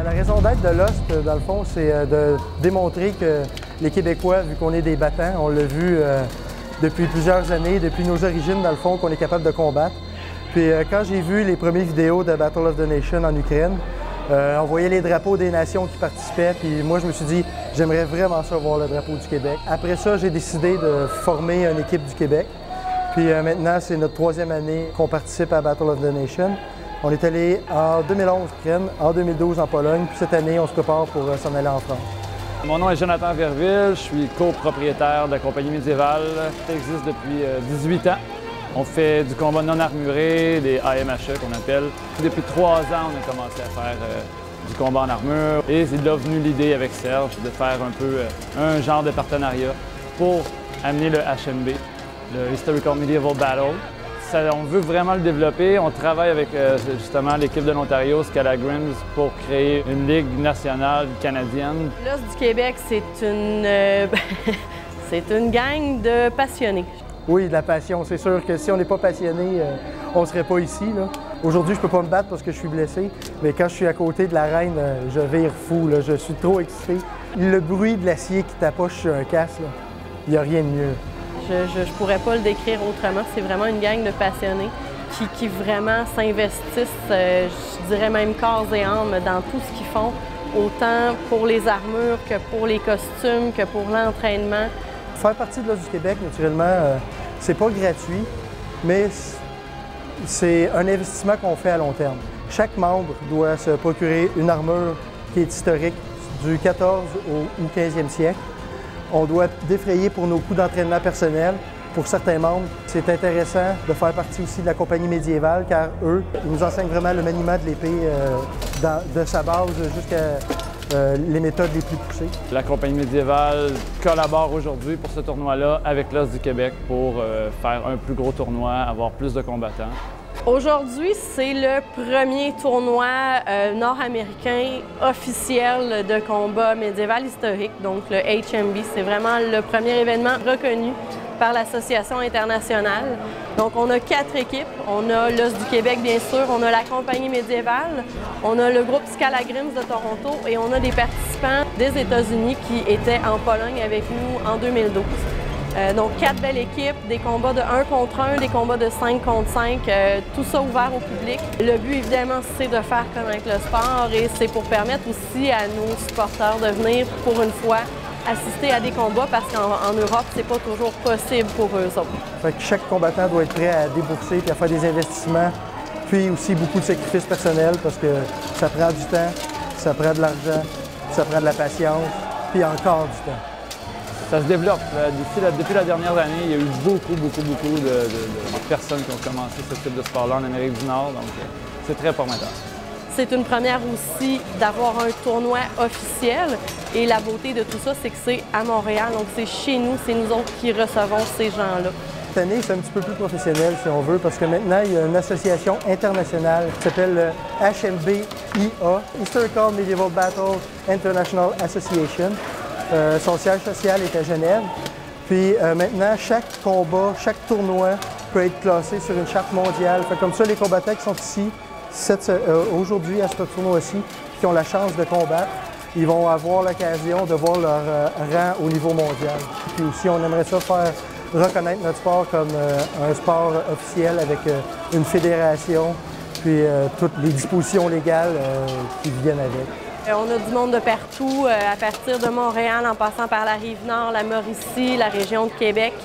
La raison d'être de Lost, dans le fond, c'est de démontrer que les Québécois, vu qu'on est des battants, on l'a vu depuis plusieurs années, depuis nos origines, dans le fond, qu'on est capable de combattre. Puis quand j'ai vu les premières vidéos de Battle of the Nation en Ukraine, on voyait les drapeaux des nations qui participaient, puis moi je me suis dit, j'aimerais vraiment ça voir le drapeau du Québec. Après ça, j'ai décidé de former une équipe du Québec. Puis maintenant, c'est notre 3e année qu'on participe à Battle of the Nation. On est allé en 2011 en Ukraine, en 2012 en Pologne, puis cette année, on se prépare pour s'en aller en France. Mon nom est Jonathan Verville, je suis copropriétaire de la compagnie médiévale qui existe depuis 18 ans. On fait du combat non armuré, des AMHE qu'on appelle. Depuis 3 ans, on a commencé à faire du combat en armure. Et c'est là venu l'idée avec Serge de faire un peu un genre de partenariat pour amener le HMB, le Historical Medieval Battle. On veut vraiment le développer. On travaille avec justement l'équipe de l'Ontario, Scalagrims, pour créer une ligue nationale canadienne. Lost du Québec, c'est une gang de passionnés. Oui, de la passion. C'est sûr que si on n'est pas passionné, on ne serait pas ici. Aujourd'hui, je ne peux pas me battre parce que je suis blessé, mais quand je suis à côté de l'arène, je vire fou. Là. Je suis trop excité. Le bruit de l'acier qui tapoche sur un casque, il n'y a rien de mieux. Je ne pourrais pas le décrire autrement. C'est vraiment une gang de passionnés qui vraiment s'investissent, je dirais même corps et âme, dans tout ce qu'ils font, autant pour les armures que pour les costumes, que pour l'entraînement. Faire partie de Lost du Québec, naturellement, c'est pas gratuit, mais c'est un investissement qu'on fait à long terme. Chaque membre doit se procurer une armure qui est historique du 14 au 15e siècle. On doit défrayer pour nos coûts d'entraînement personnel. Pour certains membres, c'est intéressant de faire partie aussi de la compagnie médiévale, car eux, ils nous enseignent vraiment le maniement de l'épée de sa base jusqu'à les méthodes les plus poussées. La compagnie médiévale collabore aujourd'hui pour ce tournoi-là avec Lost du Québec pour faire un plus gros tournoi, avoir plus de combattants. Aujourd'hui, c'est le premier tournoi nord-américain officiel de combat médiéval historique, donc le HMB. C'est vraiment le premier événement reconnu par l'Association internationale. Donc, on a 4 équipes. On a Lost du Québec, bien sûr, on a la compagnie médiévale, on a le groupe Scalagrims de Toronto et on a des participants des États-Unis qui étaient en Pologne avec nous en 2012. Donc, 4 belles équipes, des combats de 1 contre 1, des combats de 5 contre 5, tout ça ouvert au public. Le but, évidemment, c'est de faire connaître le sport et c'est pour permettre aussi à nos supporters de venir, pour une fois, assister à des combats parce qu'en Europe, c'est pas toujours possible pour eux autres. Fait que chaque combattant doit être prêt à débourser et à faire des investissements, puis aussi beaucoup de sacrifices personnels parce que ça prend du temps, ça prend de l'argent, ça prend de la patience, puis encore du temps. Ça se développe. Depuis la dernière année, il y a eu beaucoup de personnes qui ont commencé ce type de sport-là en Amérique du Nord, donc c'est très formateur. C'est une première aussi d'avoir un tournoi officiel et la beauté de tout ça, c'est que c'est à Montréal, donc c'est chez nous, c'est nous autres qui recevons ces gens-là. Cette année, c'est un petit peu plus professionnel, si on veut, parce que maintenant, il y a une association internationale qui s'appelle le HMB-IA, Historical Medieval Battle International Association. Son siège social est à Genève. Puis maintenant, chaque combat, chaque tournoi peut être classé sur une charte mondiale. Fait comme ça, les combattants qui sont ici aujourd'hui à ce tournoi-ci, qui ont la chance de combattre, ils vont avoir l'occasion de voir leur rang au niveau mondial. Puis aussi, on aimerait ça faire reconnaître notre sport comme un sport officiel avec une fédération, puis toutes les dispositions légales qui viennent avec. On a du monde de partout, à partir de Montréal, en passant par la Rive-Nord, la Mauricie, la région de Québec.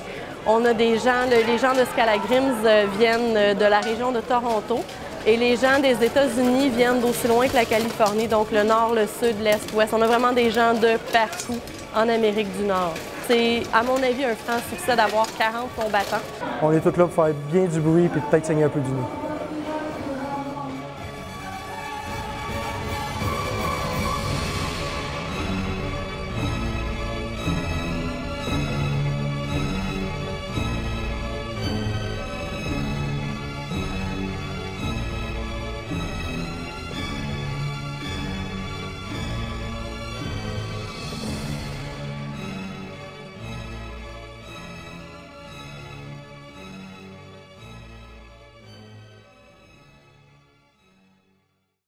On a des gens, les gens de Scalagrims viennent de la région de Toronto et les gens des États-Unis viennent d'aussi loin que la Californie, donc le nord, le sud, l'est, l'ouest. On a vraiment des gens de partout en Amérique du Nord. C'est, à mon avis, un franc succès d'avoir 40 combattants. On est tous là pour faire bien du bruit et peut-être saigner un peu du nez.